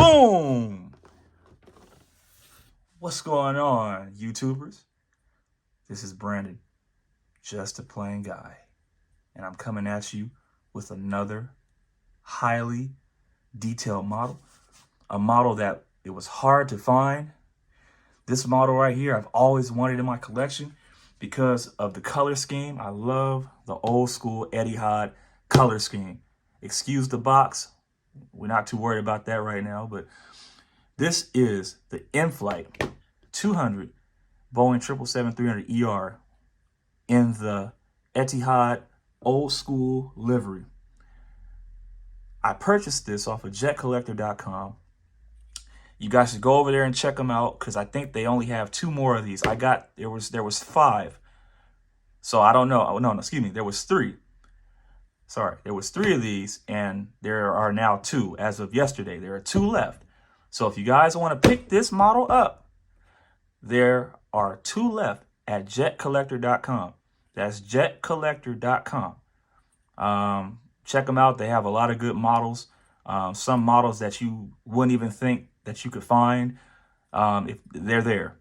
Boom! What's going on, YouTubers? This is Brandon, just a plain guy, and I'm coming at you with another highly detailed model, a model that it was hard to find. This model right here, I've always wanted in my collection because of the color scheme. I love the old school Etihad color scheme. Excuse the box. We're not too worried about that right now, but this is the Inflight200 Boeing 777-300ER in the Etihad old school livery. I purchased this off of jetcollector.com. You guys should go over there and check them out because I think they only have 2 more of these. There was 5. So I don't know. Oh, no, excuse me. There was 3. Sorry, there was 3 of these, and there are now 2 as of yesterday. There are 2 left. So if you guys want to pick this model up, there are 2 left at jetcollector.com. That's jetcollector.com. Check them out. They have a lot of good models. Some models that you wouldn't even think that you could find. If they're there.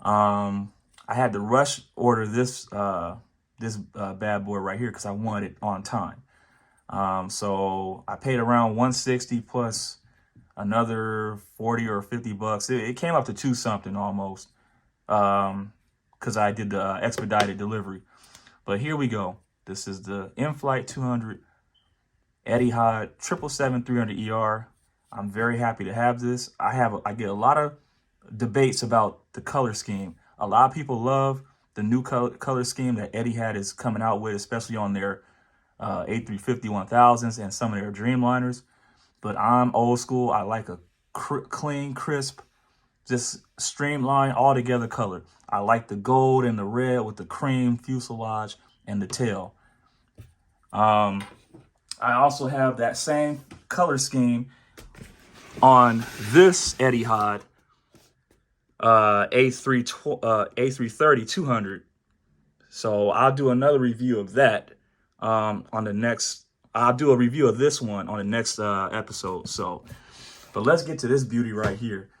I had to rush order this bad boy right here because I wanted it on time. So I paid around $160 plus another 40 or 50 bucks. It came up to 2 something almost because I did the expedited delivery. But here we go. This is the Inflight200 Etihad 777-300ER. I'm very happy to have this. I get a lot of debates about the color scheme. A lot of people love the new color scheme that Etihad is coming out with, especially on their A350-1000s and some of their Dreamliners. But I'm old school. I like a clean, crisp, just streamlined, all together color. I like the gold and the red with the cream fuselage and the tail. I also have that same color scheme on this Etihad A330-200. So I'll do another review of that on the next. I'll do a review of this one on the next episode. So, but let's get to this beauty right here.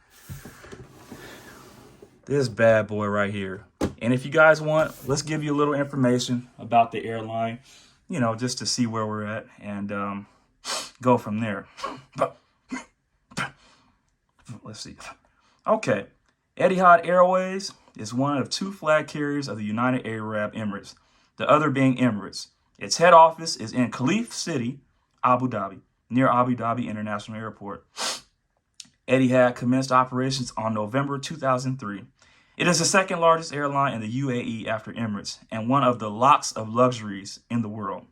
This bad boy right here. And if you guys want, let's give you a little information about the airline, you know, just to see where we're at and go from there. Let's see. Okay. Etihad Airways is one of 2 flag carriers of the United Arab Emirates, the other being Emirates. Its head office is in Khalif City, Abu Dhabi, near Abu Dhabi International Airport. Etihad commenced operations on November 2003. It is the 2nd largest airline in the UAE after Emirates and one of the lots of luxuries in the world.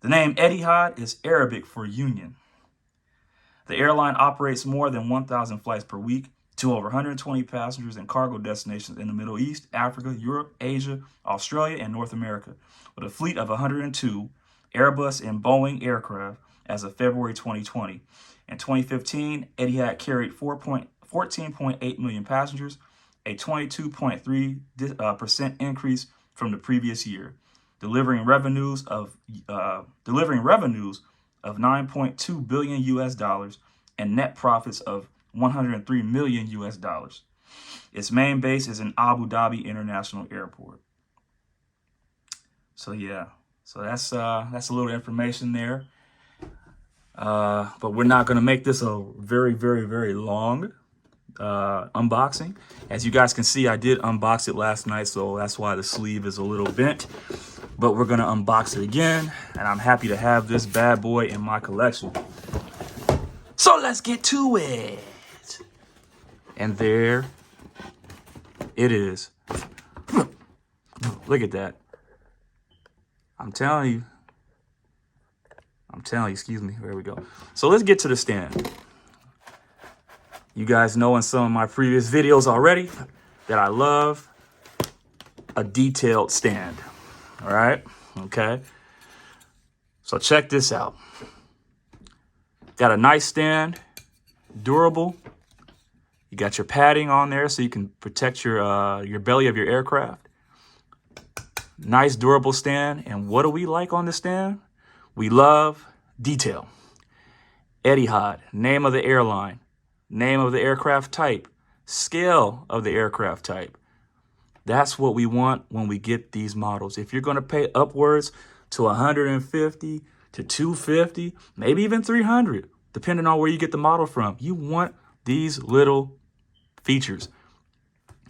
The name Etihad is Arabic for union. The airline operates more than 1,000 flights per week to over 120 passengers and cargo destinations in the Middle East, Africa, Europe, Asia, Australia, and North America, with a fleet of 102 Airbus and Boeing aircraft as of February 2020. In 2015, Etihad carried 14.8 million passengers, a 22.3% increase from the previous year, delivering revenues of $9.2 billion and net profits of $103 million. Its main base is in Abu Dhabi International Airport. So yeah, so that's a little information there. But we're not going to make this a very, very, very long unboxing. As you guys can see, I did unbox it last night, so that's why the sleeve is a little bent. But we're going to unbox it again, and I'm happy to have this bad boy in my collection. So let's get to it. And there it is. Look at that. I'm telling you, excuse me. There we go. So let's get to the stand. You guys know in some of my previous videos already that I love a detailed stand. All right. Okay. So check this out. Got a nice stand, durable. You got your padding on there so you can protect your belly of your aircraft. Nice durable stand. And what do we like on the stand? We love detail. Etihad, name of the airline. name of the aircraft type, scale of the aircraft type. That's what we want when we get these models. If you're going to pay upwards to 150 to 250, maybe even 300, depending on where you get the model from, you want these little features.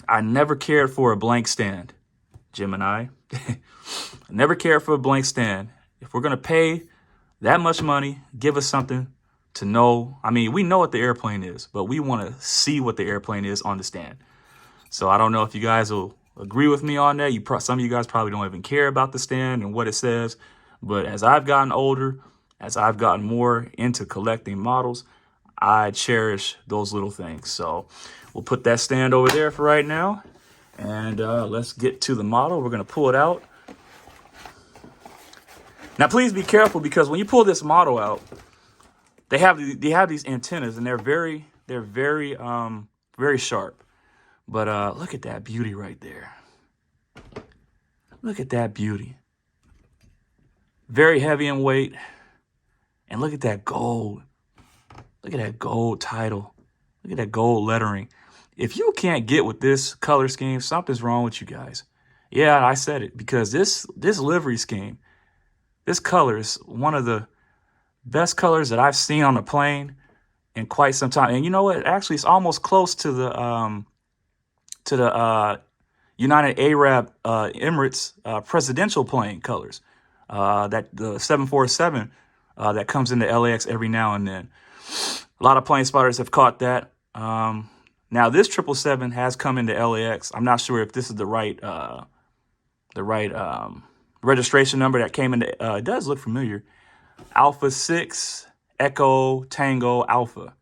I never cared for a blank stand, Gemini. I never cared for a blank stand. If we're going to pay that much money, give us something to know. I mean, we know what the airplane is, but we want to see what the airplane is on the stand. So I don't know if you guys will agree with me on that. Some of you guys probably don't even care about the stand and what it says. But as I've gotten older, as I've gotten more into collecting models, I cherish those little things. So we'll put that stand over there for right now. And let's get to the model. We're going to pull it out. Now, please be careful, because when you pull this model out, they have these antennas, and they're very sharp. But look at that beauty right there. Look at that beauty. Very heavy in weight. And look at that gold. Look at that gold title. Look at that gold lettering. If you can't get with this color scheme, something's wrong with you guys. Yeah, I said it, because this livery scheme, this color is one of the best colors that I've seen on a plane in quite some time. And you know what? Actually, it's almost close to the United Arab Emirates presidential plane colors. That the 747 that comes into LAX every now and then. A lot of plane spotters have caught that. Now this 777 has come into LAX. I'm not sure if this is the right registration number that came into. It does look familiar. Alpha 6 Echo Tango Alpha.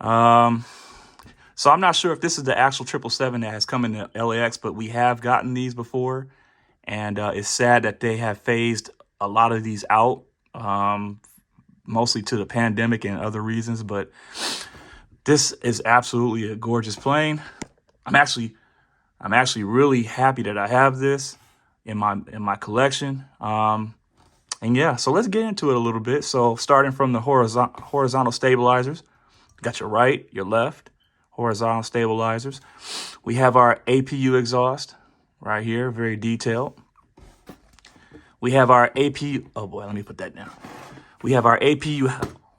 So I'm not sure if this is the actual 777 that has come into LAX, but we have gotten these before. And it's sad that they have phased a lot of these out, mostly to the pandemic and other reasons. But this is absolutely a gorgeous plane. I'm actually really happy that I have this in my collection. And yeah, so let's get into it a little bit. So starting from the horizontal stabilizers, got your right, your left, horizontal stabilizers. We have our APU exhaust right here, very detailed. We have our APU, oh boy, let me put that down. We have our APU,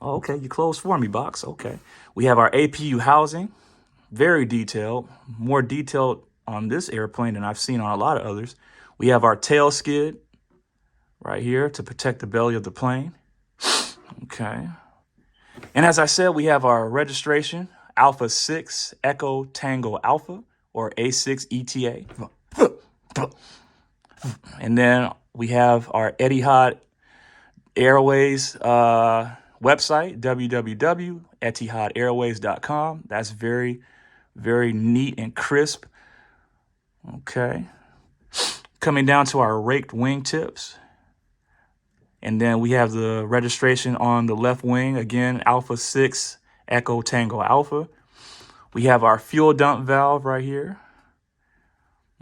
oh, okay, you closed for me, box, okay. We have our APU housing, very detailed, more detailed on this airplane than I've seen on a lot of others. We have our tail skid right here to protect the belly of the plane, okay. And as I said, we have our registration, Alpha 6 Echo Tango Alpha, or A6 ETA. And then we have our Etihad Airways website, www.etihadairways.com. That's very, very neat and crisp. Okay. Coming down to our raked wingtips. And then we have the registration on the left wing, again, Alpha 6 Echo Tango Alpha. We have our fuel dump valve right here.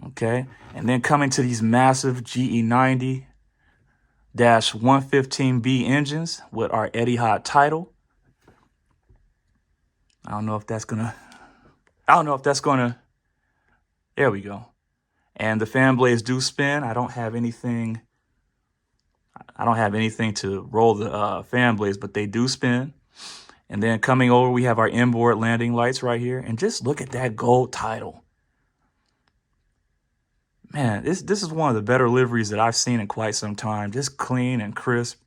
Okay, and then coming to these massive GE90-115B engines with our Etihad title. I don't know if that's gonna, there we go. And the fan blades do spin. I don't have anything to roll the fan blades, but they do spin. And then coming over, we have our inboard landing lights right here. And just look at that gold title. Man, this is one of the better liveries that I've seen in quite some time. Just clean and crisp.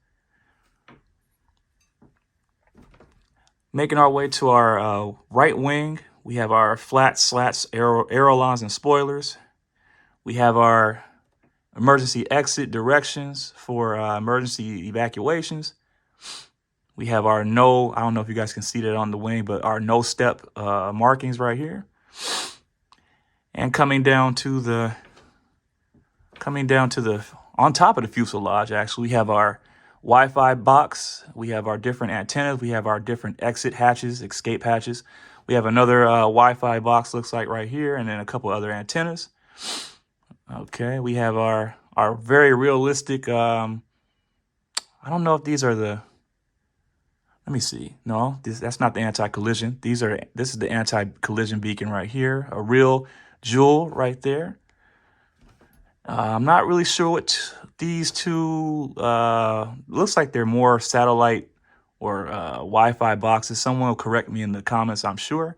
Making our way to our right wing, we have our flat slats, ailerons, and spoilers. We have our emergency exit directions for emergency evacuations. We have our I don't know if you guys can see that on the wing, but our no step markings right here. And coming down to the on top of the fuselage, actually, we have our Wi-Fi box. We have our different antennas. We have our different exit hatches, escape hatches. We have another Wi-Fi box, looks like right here, and then a couple other antennas. Okay, we have our very realistic, I don't know if these are the Let me see. No, that's not the anti-collision. This is the anti-collision beacon right here. A real jewel right there. I'm not really sure what these two, looks like they're more satellite or Wi-Fi boxes. Someone will correct me in the comments, I'm sure.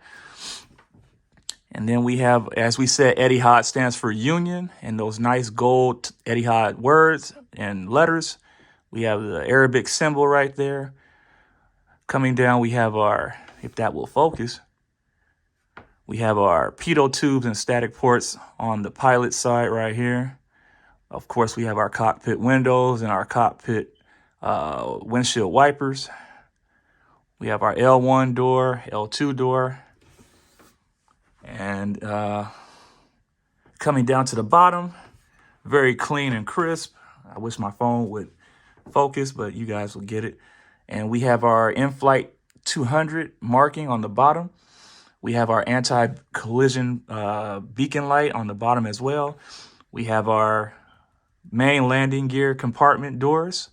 And then we have, as we said, Etihad stands for Union, and those nice gold Etihad words and letters. We have the Arabic symbol right there. Coming down, we have our, if that will focus, we have our pitot tubes and static ports on the pilot side right here. Of course, we have our cockpit windows and our cockpit windshield wipers. We have our L1 door, L2 door. And coming down to the bottom, very clean and crisp. I wish my phone would focus, but you guys will get it. And we have our Inflight200 marking on the bottom. We have our anti-collision beacon light on the bottom as well. We have our main landing gear compartment doors.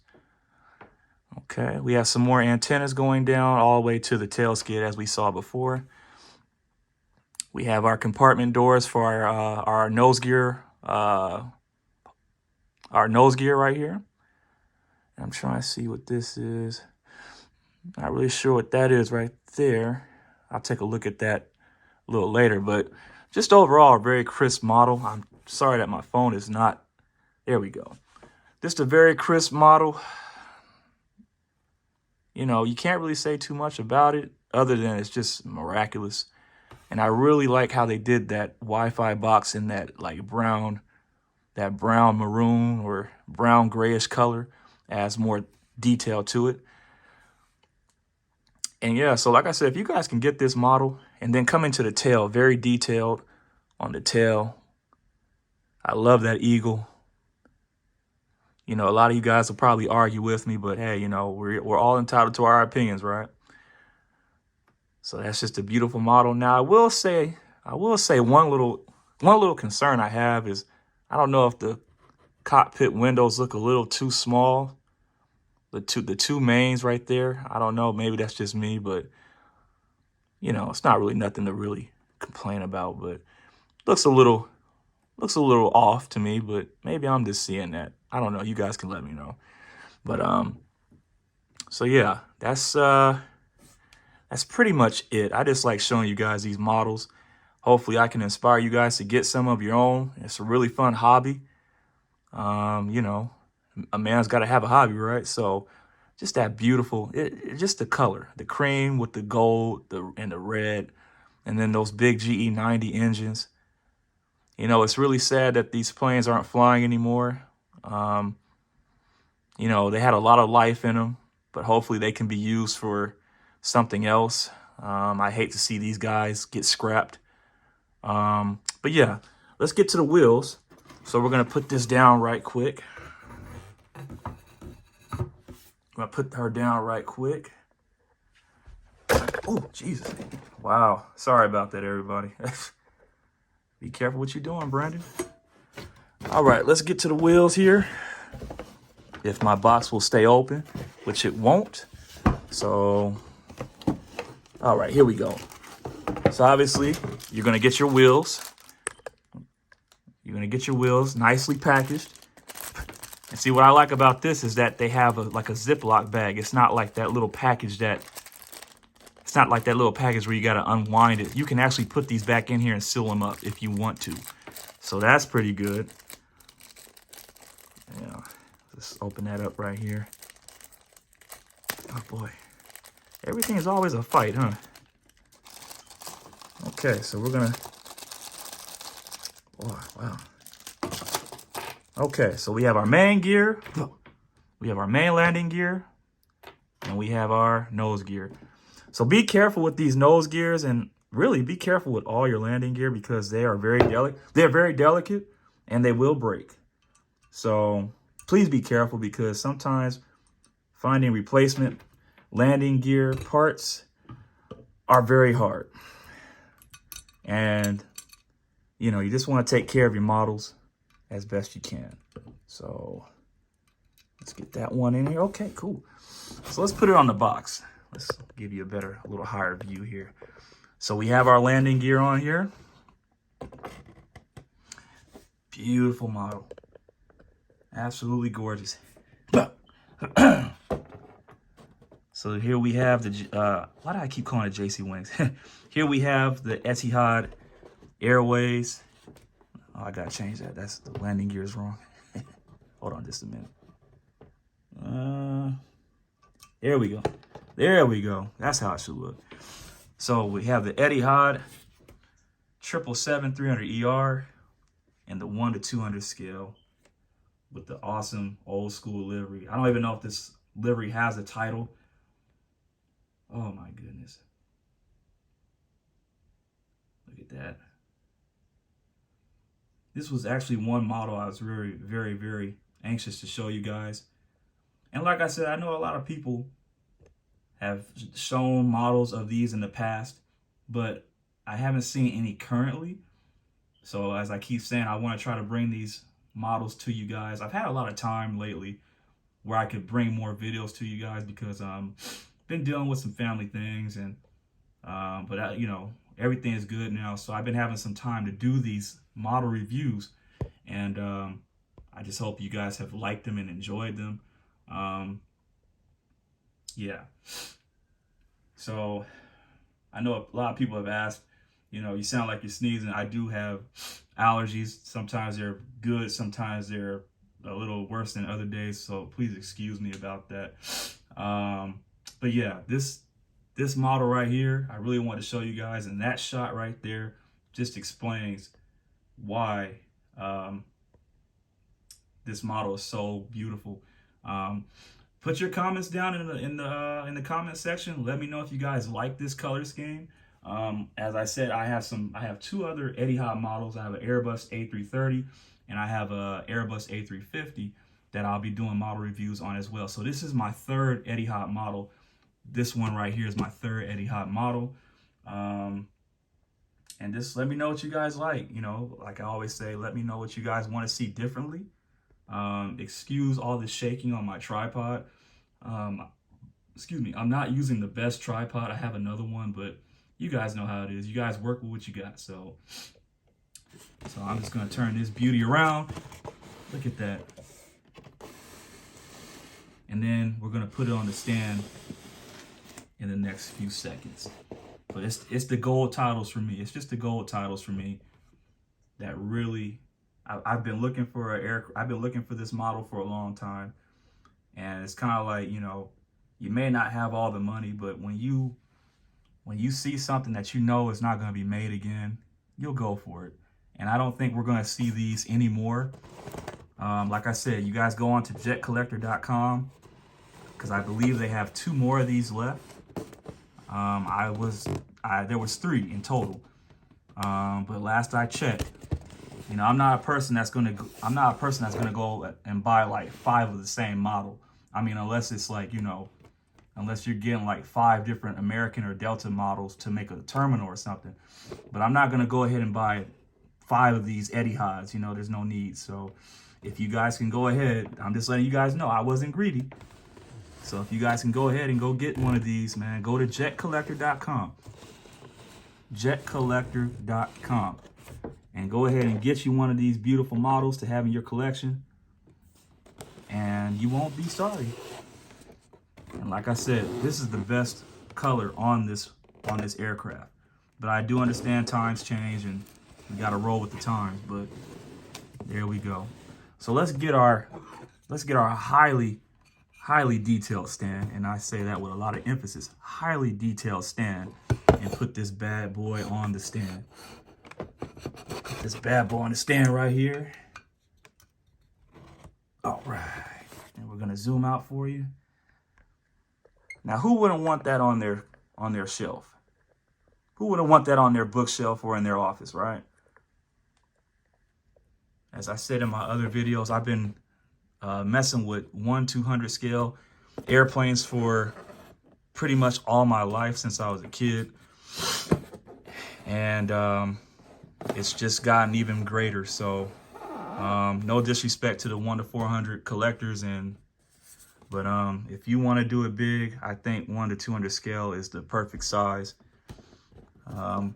Okay, we have some more antennas going down all the way to the tail skid as we saw before. We have our compartment doors for our nose gear, right here. I'm trying to see what this is. Not really sure what that is right there. I'll take a look at that a little later, but just overall, a very crisp model. I'm sorry that my phone is not, there we go. Just a very crisp model. You know, you can't really say too much about it other than it's just miraculous. And I really like how they did that Wi-Fi box in that like brown maroon or brown grayish color. Adds more detail to it. And yeah, so like I said, if you guys can get this model and then come into the tail, very detailed on the tail. I love that eagle. You know, a lot of you guys will probably argue with me, but hey, you know, we're all entitled to our opinions, right? So that's just a beautiful model. Now, I will say one little concern I have is I don't know if the cockpit windows look a little too small. The two mains right there. I don't know. Maybe that's just me, but you know, it's not really nothing to really complain about. But looks a little off to me. But maybe I'm just seeing that. I don't know. You guys can let me know. But so yeah, that's pretty much it. I just like showing you guys these models. Hopefully, I can inspire you guys to get some of your own. It's a really fun hobby. You know, a man's got to have a hobby, right? So just that beautiful, just the color, the cream with the gold and the red, and then those big GE90 engines. You know, it's really sad that these planes aren't flying anymore. You know, they had a lot of life in them, but hopefully they can be used for something else. I hate to see these guys get scrapped. But yeah, let's get to the wheels. So we're going to put this down right quick. I'm going to put her down right quick. Oh, Jesus. Wow. Sorry about that, everybody. Be careful what you're doing, Brandon. All right, let's get to the wheels here. If my box will stay open, which it won't. So, all right, here we go. So obviously, you're going to get your wheels. You're going to get your wheels nicely packaged. And see, what I like about this is that they have like a Ziploc bag. It's not like that little package where you got to unwind it. You can actually put these back in here and seal them up if you want to. So that's pretty good. Yeah, let's open that up right here. Oh boy, everything is always a fight, huh? Okay, so we're gonna, oh, wow. Okay, so we have our main gear, we have our main landing gear, and we have our nose gear. So be careful with these nose gears, and really be careful with all your landing gear because they are very delicate. They're very delicate, and they will break. So please be careful because sometimes finding replacement landing gear parts are very hard. And, you know, you just want to take care of your models as best you can. So let's get that one in here. Okay, cool. So let's put it on the box. Let's give you a little higher view here. So we have our landing gear on here. Beautiful model. Absolutely gorgeous. So here we have the, why do I keep calling it JC Wings? Here we have the Etihad Airways. Oh, I gotta change that. That's the landing gear is wrong. Hold on just a minute. There we go. There we go. That's how it should look. So we have the Etihad 777-300ER and the 1 to 200 scale with the awesome old school livery. I don't even know if this livery has a title. Oh my goodness. Look at that. This was actually one model I was very anxious to show you guys. And like I said, I know a lot of people have shown models of these in the past, but I haven't seen any currently. So as I keep saying, I want to try to bring these models to you guys. I've had a lot of time lately where I could bring more videos to you guys because been dealing with some family things, and but you know, everything is good now. So I've been having some time to do these model reviews, and I just hope you guys have liked them and enjoyed them. Yeah. So I know a lot of people have asked, you know, you sound like you're sneezing. I do have allergies. Sometimes they're good, sometimes they're a little worse than other days. So please excuse me about that. But yeah, this model right here, I really want to show you guys, and that shot right there just explains why this model is so beautiful. Put your comments down in the comment section. Let me know if you guys like this color scheme. As I said, I have two other Etihad models. I have an Airbus A330 and I have a Airbus A350 that I'll be doing model reviews on as well. So this is my third Etihad model. This one right here is my third Etihad model. And just let me know what you guys like. You know, like I always say, let me know what you guys want to see differently. Excuse all the shaking on my tripod. Excuse me, I'm not using the best tripod. I have another one, but you guys know how it is. You guys work with what you got. So I'm just gonna turn this beauty around. Look at that. And then we're gonna put it on the stand in the next few seconds. But it's the gold titles for me. It's just the gold titles for me that really, I've been looking for I've been looking for this model for a long time. And it's kind of like, you know, you may not have all the money, but when you see something that you know is not going to be made again, you'll go for it. And I don't think we're going to see these anymore. Like I said, you guys go on to jetcollector.com because I believe they have 2 more of these left. There was 3 in total. But last I checked, you know, I'm not a person that's gonna go and buy like 5 of the same model. I mean, unless it's like, you know, unless you're getting like 5 different American or Delta models to make a terminal or something. But I'm not gonna go ahead and buy 5 of these Etihads. You know, there's no need. So if you guys can go ahead, I'm just letting you guys know I wasn't greedy. So if you guys can go ahead and go get one of these, man, go to jetcollector.com. Jetcollector.com. And go ahead and get you one of these beautiful models to have in your collection. And you won't be sorry. And like I said, this is the best color on this aircraft. But I do understand times change and we gotta roll with the times, but there we go. So let's get our highly detailed stand, and I say that with a lot of emphasis, highly detailed stand, and put this bad boy on the stand. Put this bad boy on the stand right here. All right, and we're gonna zoom out for you. Now, who wouldn't want that on their shelf? Who wouldn't want that on their bookshelf or in their office, right? As I said in my other videos, I've been messing with 1/200 scale airplanes for pretty much all my life since I was a kid. And it's just gotten even greater. So no disrespect to the 1 to 400 collectors, But if you want to do it big, I think 1:200 scale is the perfect size. And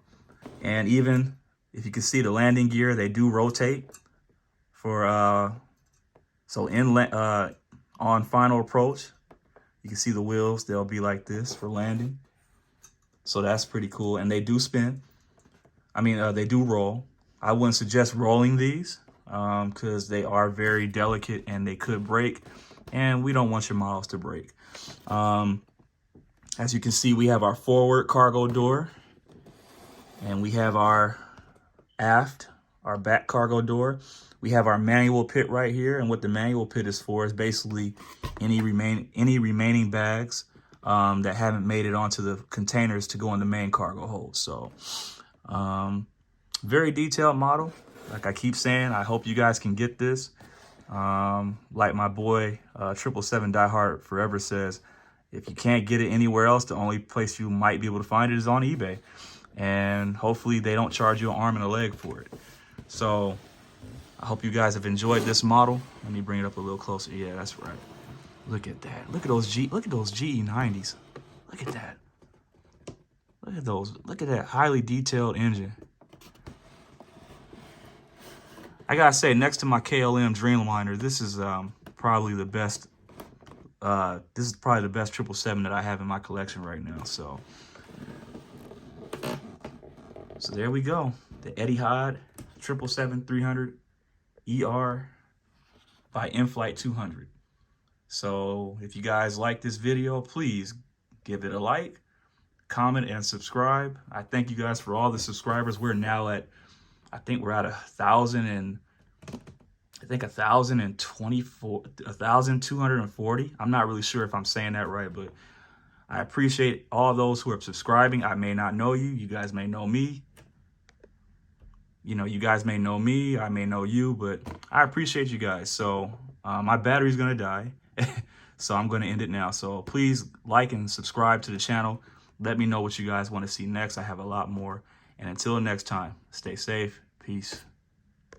even if you can see the landing gear, they do rotate for so on final approach, you can see the wheels, they'll be like this for landing. So that's pretty cool. And they do spin. I mean, they do roll. I wouldn't suggest rolling these because they are very delicate and they could break. And we don't want your models to break. As you can see, we have our forward cargo door. And we have our aft, our back cargo door. We have our manual pit right here. And what the manual pit is for is basically any remaining bags that haven't made it onto the containers to go in the main cargo hold. So very detailed model. Like I keep saying, I hope you guys can get this. Like my boy 777 Diehard Forever says, if you can't get it anywhere else, the only place you might be able to find it is on eBay. And hopefully they don't charge you an arm and a leg for it. So I hope you guys have enjoyed this model. Let me bring it up a little closer. Yeah, that's right. Look at that. Look at those GE90s. Look at that. Look at those. Look at that highly detailed engine. I gotta say, next to my KLM Dreamliner, this is probably the best. This is probably the best 777 that I have in my collection right now. So there we go. The Etihad 777-300ER by Inflight200. So if you guys like this video, please give it a like, comment, and subscribe. I thank you guys for all the subscribers. We're now at, I think we're at 1,240. I'm not really sure if I'm saying that right, but I appreciate all those who are subscribing. I may not know you. You guys may know me. You know, you guys may know me. I may know you, but I appreciate you guys. So my battery's going to die. So I'm going to end it now. So please like and subscribe to the channel. Let me know what you guys want to see next. I have a lot more. And until next time, stay safe. Peace.